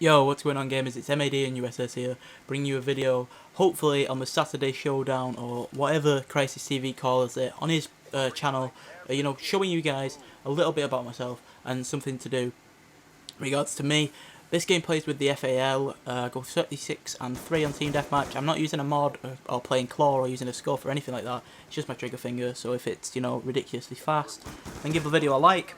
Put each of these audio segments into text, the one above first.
Yo, what's going on, gamers? It's MAD and USS here, bringing you a video, hopefully on the Saturday Showdown, or whatever Crisis TV calls it, on his channel, showing you guys a little bit about myself and something to do. In regards to me, this game plays with the FAL, go 36 and 3 on Team Deathmatch. I'm not using a mod or playing claw or using a scuff or anything like that, it's just my trigger finger, so if it's, ridiculously fast, then give the video a like.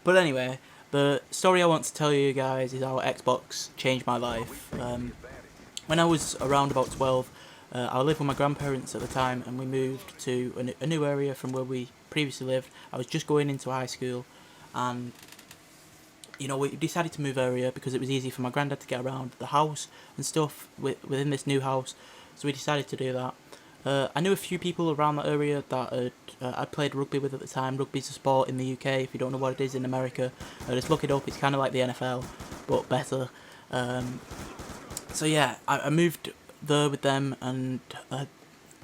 But anyway, the story I want to tell you guys is how Xbox changed my life. When I was around about 12, I lived with my grandparents at the time, and we moved to a new area from where we previously lived. I was just going into high school, and we decided to move area because it was easy for my granddad to get around the house and stuff within this new house. So we decided to do that. I knew a few people around that area that I played rugby with at the time. Rugby's a sport in the UK. If you don't know what it is in America, just look it up. It's kind of like the NFL, but better. So yeah, I moved there with them, and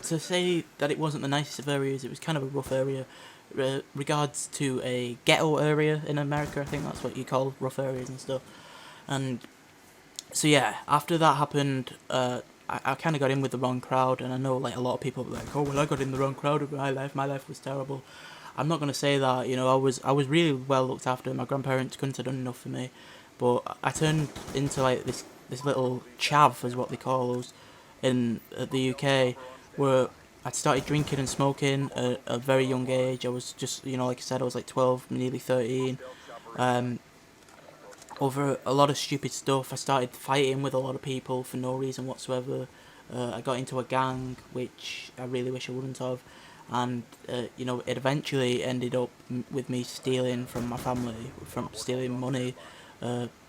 to say that it wasn't the nicest of areas, it was kind of a rough area. Regards to a ghetto area in America, I think that's what you call rough areas and stuff. And so yeah, after that happened, I kind of got in with the wrong crowd, and I know like a lot of people were like, oh well, I got in the wrong crowd with my life was terrible. I'm not going to say that, I was really well looked after. My grandparents couldn't have done enough for me, but I turned into like this little chav, is what they call us in the UK, where I started drinking and smoking at a very young age. I was just, like I said, I was like 12, nearly 13. Over a lot of stupid stuff. I started fighting with a lot of people for no reason whatsoever. I got into a gang, which I really wish I wouldn't have. And, it eventually ended up with me stealing from my family, from stealing money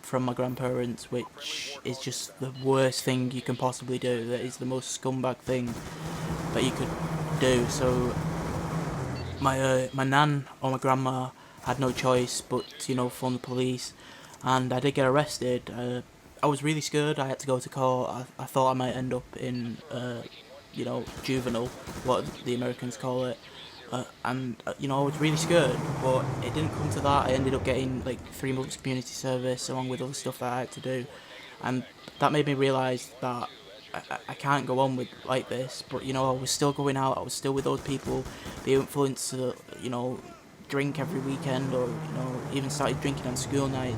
from my grandparents, which is just the worst thing you can possibly do. That is the most scumbag thing that you could do. So my nan or my grandma had no choice but to phone the police, and I did get arrested. I was really scared. I had to go to court. I thought I might end up in juvenile, what the Americans call it. And I was really scared, but it didn't come to that. I ended up getting like 3 months community service along with other stuff that I had to do, and that made me realise that I can't go on with like this. But I was still going out. I was still with those people. The influence to drink every weekend, or even started drinking on school night,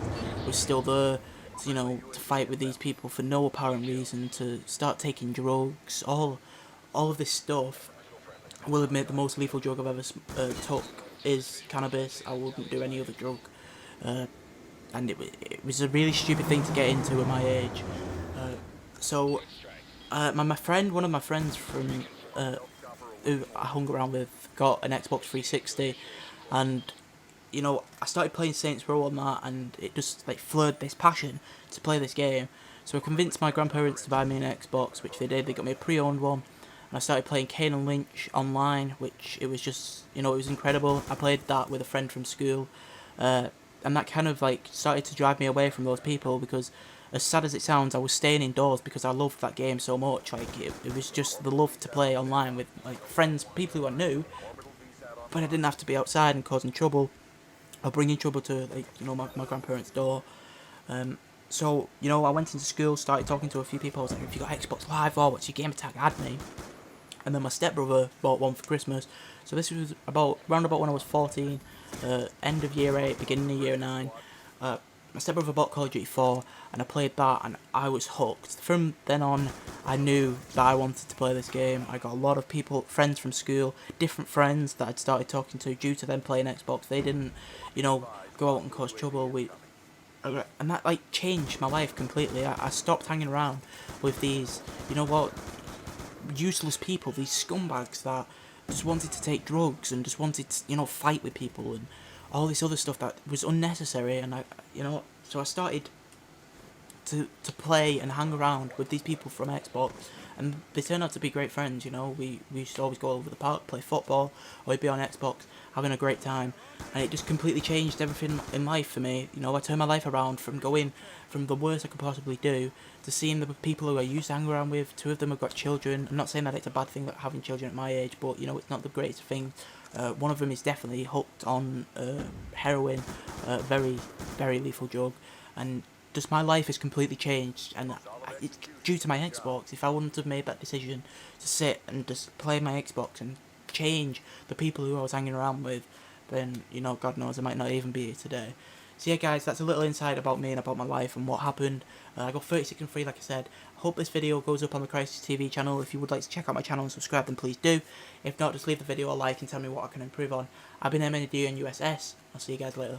was still there. To fight with these people for no apparent reason, to start taking drugs, all of this stuff. I will admit the most lethal drug I've ever took is cannabis. I wouldn't do any other drug, and it was a really stupid thing to get into at my age. So my friend, one of my friends from who I hung around with, got an Xbox 360, and I started playing Saints Row on that, and it just like flared this passion to play this game. So I convinced my grandparents to buy me an Xbox, which they did. They got me a pre-owned one, and I started playing Kane and Lynch online, which it was just it was incredible. I played that with a friend from school, and that kind of like started to drive me away from those people, because as sad as it sounds, I was staying indoors because I loved that game so much. Like it was just the love to play online with like friends, people who I knew, but I didn't have to be outside and causing trouble or bringing trouble to like my grandparents' door. So I went into school, started talking to a few people. I was like, "Have you got Xbox Live? Oh, what's your game tag? Add me." And then my stepbrother bought one for Christmas. So this was round about when I was 14, end of year 8, beginning of year 9. My stepbrother bought Call of Duty 4, and I played that, and I was hooked. From then on, I knew that I wanted to play this game. I got a lot of people, friends from school, different friends that I'd started talking to due to them playing Xbox. They didn't, go out and cause trouble. And that like changed my life completely. I stopped hanging around with these, useless people, these scumbags that just wanted to take drugs and just wanted to, fight with people and all this other stuff that was unnecessary. And so I started to play and hang around with these people from Xbox, and they turned out to be great friends. We used to always go over the park, play football, or we'd be on Xbox having a great time, and it just completely changed everything in life for me. I turned my life around from going from the worst I could possibly do to seeing the people who I used to hang around with. 2 of them have got children. I'm not saying that it's a bad thing that having children at my age, but it's not the greatest thing. One of them is definitely hooked on heroin, very, very lethal drug, and just my life has completely changed, and it's due to my Xbox. If I wouldn't have made that decision to sit and just play my Xbox and change the people who I was hanging around with, then, you know, God knows I might not even be here today. So yeah, guys, that's a little insight about me and about my life and what happened. I got 36 and 3, like I said. I hope this video goes up on the Crisis TV channel. If you would like to check out my channel and subscribe, then please do. If not, just leave the video a like and tell me what I can improve on. I've been MND and USS. I'll see you guys later.